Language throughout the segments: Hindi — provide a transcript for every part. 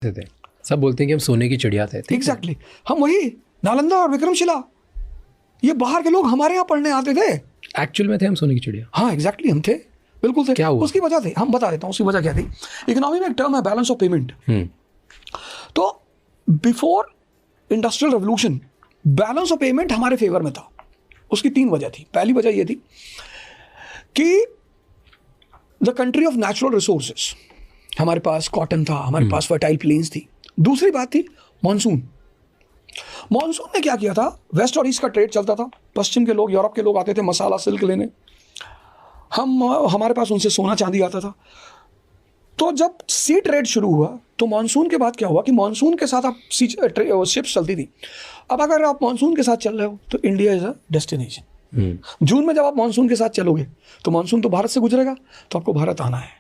थे। सब बोलते हैं कि हम सोने की चिड़िया थे। एग्जैक्टली हम वही नालंदा और विक्रमशिला, ये बाहर के लोग हमारे यहाँ पढ़ने आते थे। एक्चुअल में थे हम सोने की चिड़िया। हाँ एग्जैक्टली हम थे, बिल्कुल थे। क्या हुआ? उसकी वजह थी, हम बता देता हूँ उसकी वजह क्या थी। इकोनॉमी में एक टर्म है बैलेंस ऑफ पेमेंट। तो before industrial revolution balance of payment हमारे फेवर में था। उसकी 3 वजह थी। पहली वजह यह थी कि the country of natural resources, हमारे पास कॉटन था, हमारे पास फर्टाइल प्लेन्स थी। दूसरी बात थी मॉनसून। मॉनसून ने क्या किया था, वेस्ट और ईस्ट का ट्रेड चलता था, पश्चिम के लोग, यूरोप के लोग आते थे मसाला सिल्क लेने, हमारे पास उनसे सोना चांदी आता था। तो जब सी ट्रेड शुरू हुआ तो मॉनसून के बाद क्या हुआ कि मॉनसून के साथ आप शिप्स चलती थी। अब अगर आप मॉनसून के साथ चल रहे हो तो इंडिया इज अ डेस्टिनेशन। जून में जब आप मॉनसून के साथ चलोगे तो मॉनसून तो भारत से गुजरेगा, तो आपको भारत आना है।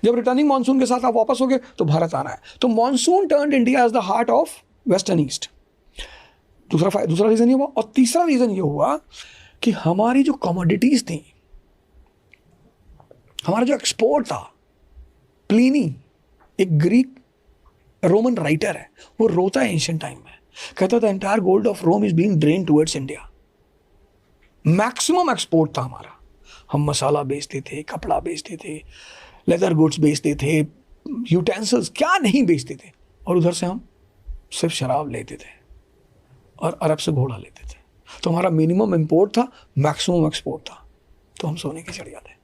जब रिटर्निंग मॉनसून के साथ आप वापस होगे तो भारत आना है। तो monsoon turned India as the heart of west and east. दूसरा रीजन ये हुआ। और तीसरा रीजन ये हुआ कि हमारी जो कमोडिटीज थी, हमारा जो एक्सपोर्ट था, प्लीनी एक ग्रीक रोमन राइटर है, वो रोता है एंशिएंट टाइम में, कहता था entire gold of Rome is being drain towards India. Maximum export था हमारा। हम मसाला बेचते थे, कपड़ा बेचते थे, लेदर गुड्स बेचते थे, यूटेंसिल्स क्या नहीं बेचते थे, और उधर से हम सिर्फ शराब लेते थे और अरब से घोड़ा लेते थे। तो हमारा मिनिमम इंपोर्ट था, मैक्सिमम एक्सपोर्ट था। तो हम सोने की चिड़िया थे।